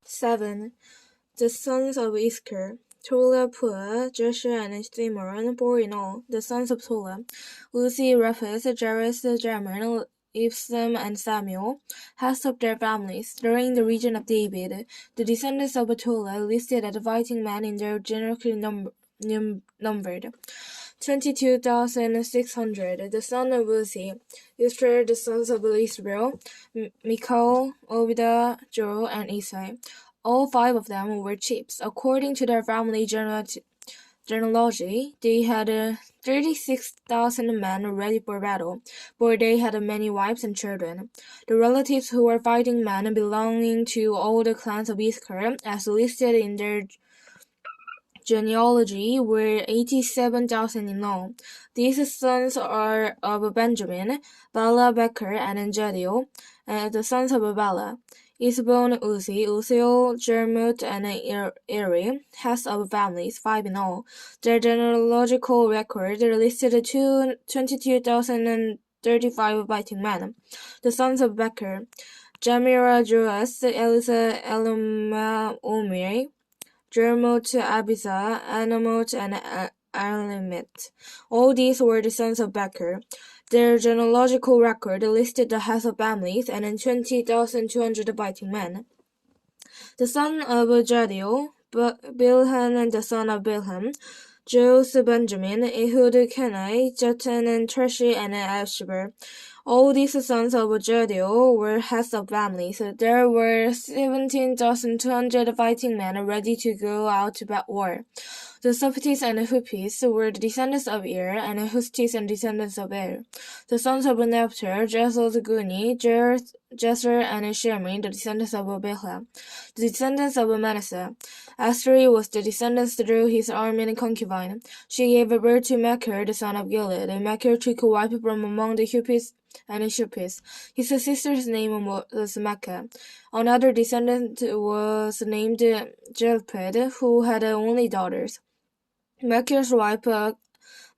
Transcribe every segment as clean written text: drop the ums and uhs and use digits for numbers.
7. The sons of Ischar, Tola, Pua, Jeshua, and Thimron, 4 in all. The sons of Tola, Uzi, Rephes, Jairus, Jamin, Ibsam, and Samuel, heads of their families. During the region of David, the descendants of Tola listed as fighting men in their generally numbered 22,600. The son of Uzi, Israel, the sons of Israel, Michal, Obida, Joel, and Isai. All 5 of them were chiefs. According to their family genealogy, they had 36,000 men ready for battle, for they had many wives and children. The relatives who were fighting men belonging to all the clans of Ischar, as listed in their genealogy, were 87,000 in all. These sons are of Benjamin, Bala, Becher, and Jediel, the sons of Bala. Isbon, Uzi, Uziel, Jermut, and Eri, heads of families, 5 in all. Their genealogical record listed 22,035 fighting men. The sons of Becher, Jamira, Joas, Elisa, Eluma, Omri, Jermut, Abiza, Anamot, and Alimit. All these were the sons of Becher. Their genealogical record listed the heads of families and 20,200 fighting men. The son of Jadiel, Bilhan, the son of Bilhan, Jos, Benjamin, Ehud, Kenai, Jatan, and Treshi, and Ashber. All these sons of Jadiel were heads of families. There were 17,200 fighting men ready to go out to war. The Sophites and Hupis were the descendants of Ir, and Hustis and descendants of Er. The sons of Nepter, Jezel, Guni, Jezer, and Shemi, the descendants of Bilhah. The descendants of Manasseh. Asri was the descendants through his Aramean concubine. She gave birth to Machir, the son of Gilead. Machir took a wife from among the Hupis and Shupis. His sister's name was Makkah. Another descendant was named Jelped, who had only daughters. Machir's wife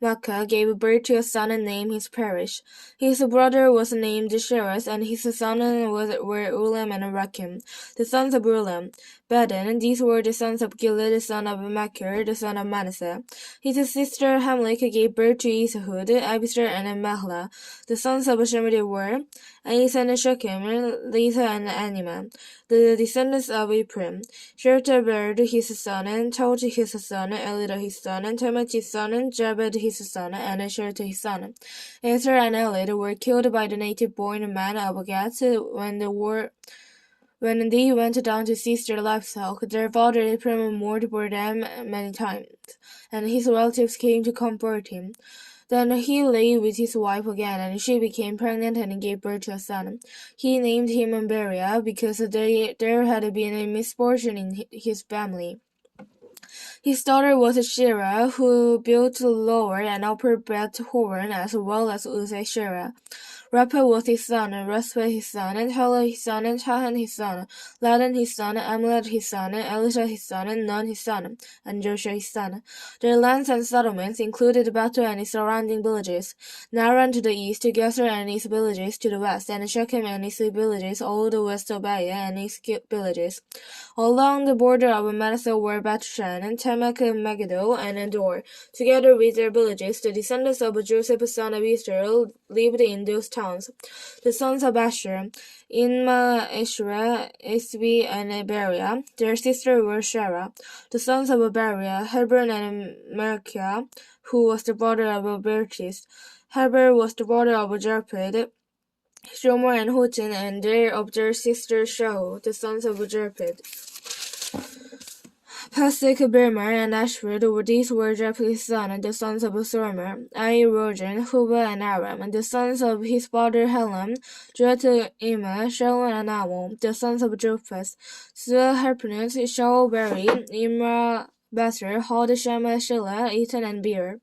Makkah gave birth to a son and named his parish. His brother was named Sheres, and his sons were Ulam and Rakim, the sons of Ulam. Badan, these were the sons of Gilead, the son of Machir, the son of Manasseh. His sister Hamlik gave birth to Isahud, Abisar, and Mahla. The sons of Shemida were Ais and Shokim, Lisa, and Anima. The descendants of Ephraim. Shertaberd his son, and Toj his son, Elida his son, and Temet his son, and Jabed his son, and Sherta his son. Ether and Elid were killed by the native-born men of Gath when they went down to seize their livestock. Their father Ephraim mourned for them many times, and his relatives came to comfort him. Then he lay with his wife again, and she became pregnant and gave birth to a son. He named him Beria, because there had been a misfortune in his family. His daughter was Shira, who built Lower and Upper Beth Horon as well as Uzai-Shira. Rapha was his son, and Raspa his son, and Hala his son, and Chahan his son, Ladan his son, Amalad his son, and Elisha his son, and Nun his son, and Joshua his son. Their lands and settlements included Batu and its surrounding villages, Naran to the east, Gezer and its villages to the west, and Shechem and its villages all the west of Baya and its villages. Along the border of Manasseh were Bethshan, and Temek, Megiddo, and Endor. Together with their villages, the descendants of Joseph son of Israel lived in those towns. The sons of Asher, Inma, Ishra, Isbi, and Beria. Their sisters were Shara. The sons of Beria, Hebron and Merkiah, who was the brother of Berchis. Heber was the brother of Jerped, Shomer and Hotin, and they of their sister Shahu, the sons of Jerped. Pasik, Birmer, and Ashford, these were Jephthah's sons, the sons of Sormer, Rojan, Huba, and Aram, and the sons of his father Helam, Ima, Shalom, and Amon, the sons of Jophas, Sua, Harpanus, Shalberi, Imra, Basser, Hod, Shema, Shelah, Ethan, and Beer.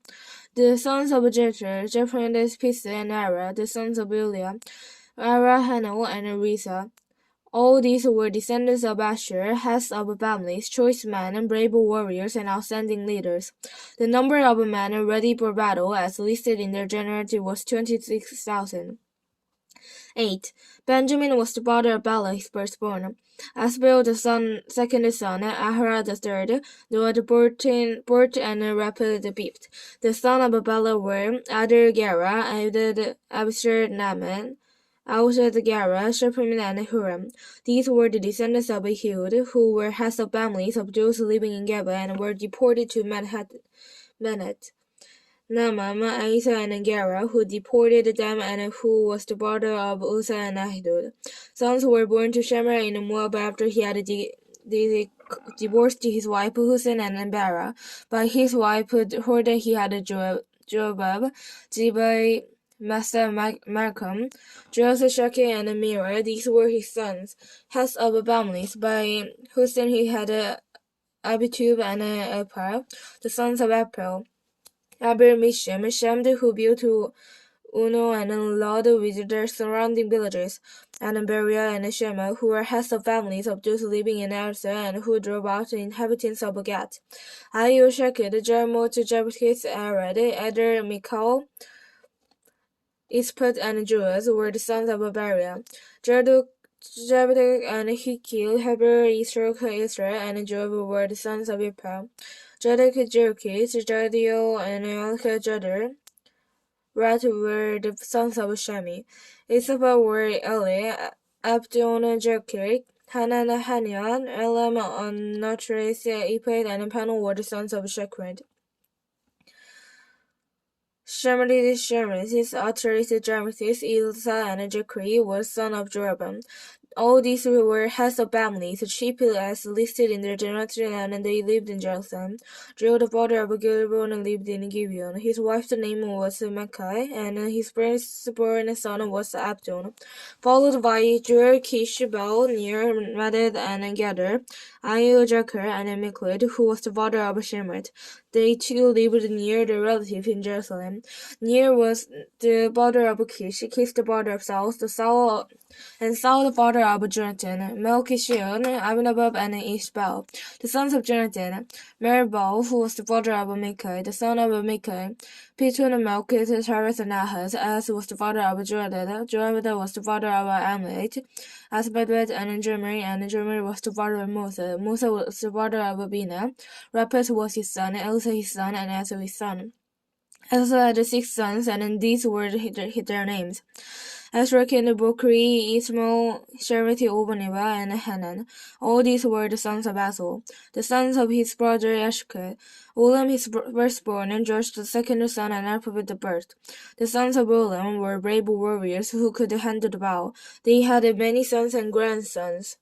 The sons of Jether, Jephthah, Pisa, and Ara, the sons of Uliah, Ara, Hanel, and Risa. All these were descendants of Asher, heads of families, choice men, brave warriors, and outstanding leaders. The number of men ready for battle, as listed in their genealogy, was 26,000. 8. Benjamin was the father of Bela, his firstborn. Asbel, the second son, Ahara the third, Noah the 14th, and Rapha the 5th. The sons of Bela were Adar, Gera, Abishur, Naaman, Aushad, Gera, Shapim, and Huram. These were the descendants of Ehud, who were heads of families of those living in Geba and were deported to Menet. Naaman, Asa, and Gera, who deported them, and who was the brother of Uzzah and Ahidud. Sons were born to Shemer in Moab after he had divorced his wife Husin and Bera. By his wife Horda he had Jobab, Zibai, Massa, Malcolm, Joseph, Shaki, and Mira. These were his sons, heads of families. By Husin he had Abitub and Epar, the sons of April. Aber Mishim, Shem who built Uno and Lod with their surrounding villages, and Beria and Shema, who were heads of families of those living in Arsa, and who drove out the inhabitants of Gath. Ayu, Sheked, Jermot, Jabkis, Arad, Eder, Michal, Isput, and Juaz were the sons of Beria. Jerduk, Jabdik, and Hikil, Heber, Israel, and Job were the sons of Ipah. Jadok, Jerkis, Jadio, and Elka, Jeder. Rat were the sons of Shemi. Isabel were Eli, Abdon, Jerkir, Hanan, Hanyan, Elam, Notres, Iped, and Panel were the sons of Shekrid. Shemris, Atris, Jermithis, Ilsa, and Jekri were son of Jeroboam. All these were heads of families, chiefly as listed in their genealogy, and they lived in Jerusalem. Joel, the father of Gibeon, lived in Gibeon. His wife's name was Machai, and his firstborn son was Abdon. Followed by Jur, Kish, Baal, Ner, Madad, and Gader, Ayu, Jaker, and Miklid, who was the father of Shemert. They too lived near their relative in Jerusalem. Ner was the father of Kish, Kish the father of Saul, and Saul the father of Jonathan, Melchishon, Abinadab, and Ishbaal. The sons of Jonathan, Meribal, who was the father of Micah, the son of Micah, Pitun, Melchis, Sharas, and Ahaz, as was the father of Joabed. Joabed was the father of Amalek, Asbadbed, and Jeremy was the father of Musa. Musa was the father of Bina. Rapet was his son, Elsa his son, and Asa his son. Elsa had 6 sons, and these were their names: Ezrakin, Bokri, Ismael, Shermiti, Obaniba, and Hanan. All these were the sons of Asel. The sons of his brother Eshke, Ulam his firstborn, and George the second son, and Alphabet the birth. The sons of Ulam were brave warriors who could handle the bow. They had many sons and grandsons,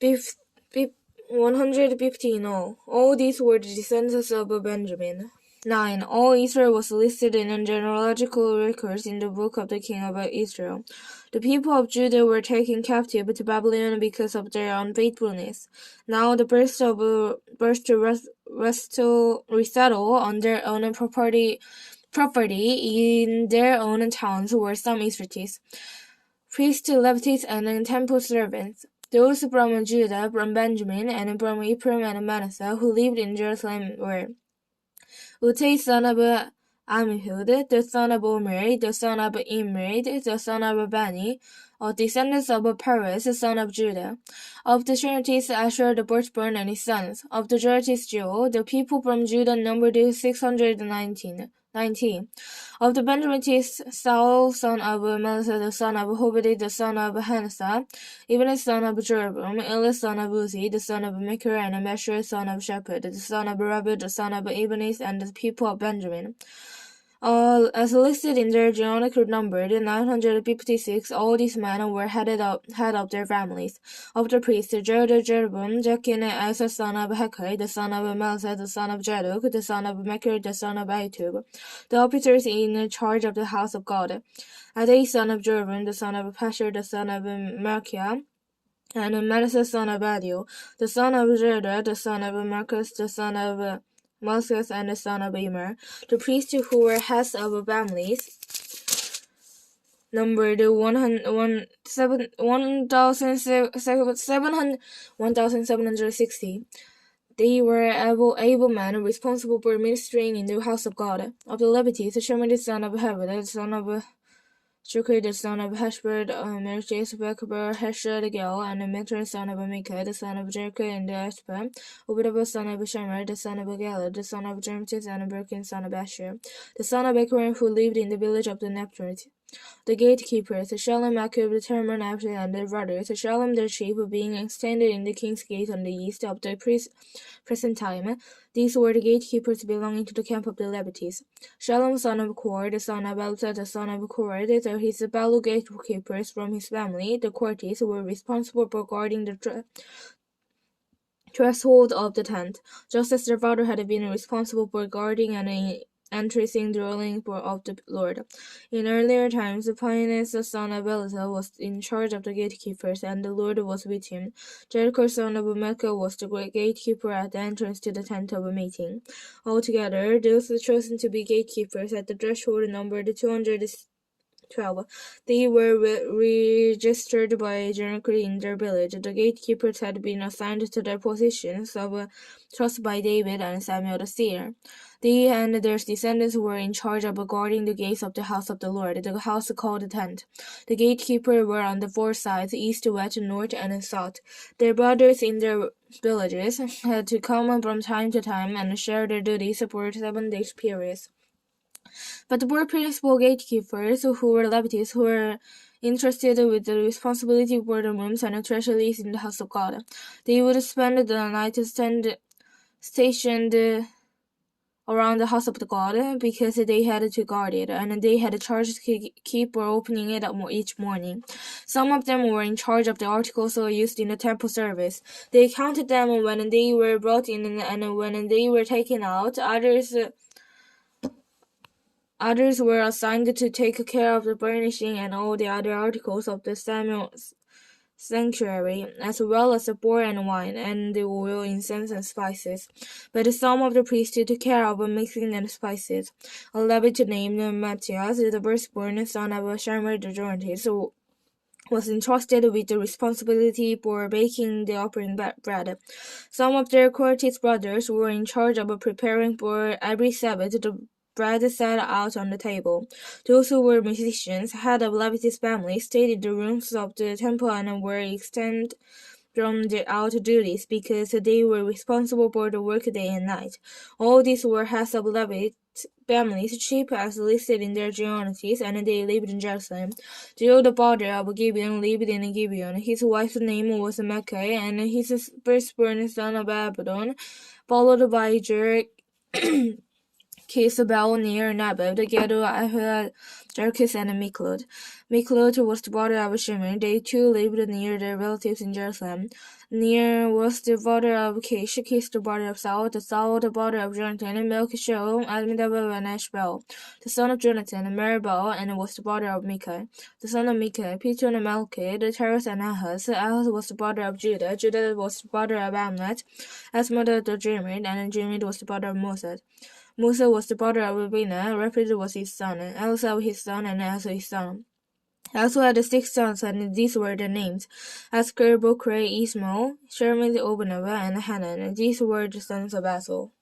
150 in all. All these were the descendants of Benjamin. 9. All Israel was listed in genealogical records in the book of the king of Israel. The people of Judah were taken captive to Babylon because of their unfaithfulness. Now the first to resettle on their own property in their own towns were some Israelites, priests, Levites, and temple servants. Those from Judah, from Benjamin, and from Ephraim and Manasseh, who lived in Jerusalem were Utai, son of Amihud, the son of Omri, the son of Imri, the son of Bani, of descendants of Perez, the son of Judah. Of the Shemitites, Asher the firstborn and his sons. Of the Jeretites, Joel. The people from Judah numbered 619. Of the Benjaminites, Saul, son of Manasseh, the son of Hobedi, the son of Hanassah, even the son of Jeroboam, Elis, son of Uzi, the son of Mechir, and Meshur, son of Shepherd, the son of Rabbi, the son of Ebenis, and the people of Benjamin. As listed in their genealogical number, 956, all these men were head of their families. Of the priests, Jeroboam, Jachin, Asa, son of Hekai, the son of Manasseh, the son of Zadok, the son of Mechir, the son of Ahitub. The officers in charge of the house of God: Adai, son of Jeroboam, the son of Pashur, the son of Malchiah, and Manasseh, son of Adio, the son of Jedah, the son of Marcus, the son of Moses, and the son of Immer. The priests who were heads of families numbered 1,760. They were able men responsible for ministering in the house of God. Of the Levites, Shemir, the son of Heber, the son of Shukri, the son of Heshbon, Merchis, Bekber, Hesher the Gil, and Mitri, son of Micah, the son of Jerka, and the Ashba, Obedaba, son of Shemer, the son of Agala, the son of Jermtis, and Birkin, son of Asher, the son of Ekron, who lived in the village of the Nephites. The gatekeepers, Shalom, Akub, the Terman, Absalom, and their brothers, Shalom, their chief, being extended in the king's gate on the east of the present time. These were the gatekeepers belonging to the camp of the Levites. Shalom, son of Kor, the son of Elsa, the son of Korah, so his fellow gatekeepers from his family, the courtiers, were responsible for guarding the threshold of the tent, just as their father had been responsible for guarding and entering the dwelling of the Lord. In earlier times, Phinehas, the son of Eleazar, was in charge of the gatekeepers, and the Lord was with him. Jericho, son of Mecca, was the great gatekeeper at the entrance to the tent of meeting. Altogether, those chosen to be gatekeepers at the threshold numbered 212. They were registered by genealogy in their village. The gatekeepers had been assigned to their positions of trust by David and Samuel the seer. They and their descendants were in charge of guarding the gates of the house of the Lord, the house called the tent. The gatekeepers were on the four sides, east, west, north, and south. Their brothers in their villages had to come from time to time and share their duties for 7 days periods. But the more principal gatekeepers, who were Levites, who were entrusted with the responsibility for the rooms and treasuries in the house of God. They would spend the night stationed around the house of the God, because they had to guard it, and they had charge to keep or opening it up each morning. Some of them were in charge of the articles used in the temple service. They counted them when they were brought in and when they were taken out. Others were assigned to take care of the furnishing and all the other articles of the sanctuary, as well as the bread and wine, and the oil, incense, and spices. But some of the priests took care of mixing the spices. A Levite named Matthias, the firstborn son of Shamer the Jordanite, was entrusted with the responsibility for baking the offering bread. Some of their courtiers' brothers were in charge of preparing for every Sabbath the bread set out on the table. Those who were musicians, head of Levitic's family, stayed in the rooms of the temple and were exempt from their out duties because they were responsible for the work day and night. All these were heads of Levite families, chief as listed in their genealogies, and they lived in Jerusalem. Joel, the father of Gibeon, lived in Gibeon. His wife's name was Mecca, and his firstborn son of Abaddon, followed by Kisabel near Nabab, together Jerkis and Miklot. Miklot was the brother of Shimon. They too lived near their relatives in Jerusalem. Near was the brother of Kish, Kish the brother of Saul, the brother of Jonathan, and Melchishel, Admidabel, and Ashbel, the son of Jonathan, and Meribel, and was the brother of Micah, the son of Micah, Peter and Melchi, the Teres and Ahaz. Ahaz was the brother of Judah, Judah was the brother of Amnat, Asmodad the Jermid, and Jermid was the brother of Moses. Musa was the brother of Rabina, Rapid was his son, Elsa his son, and Asa his son. Elsa had 6 sons, and these were their names: Asker, Bokre, Ismael, Shermid, Obanaba, and Hanan, and these were the sons of Asel.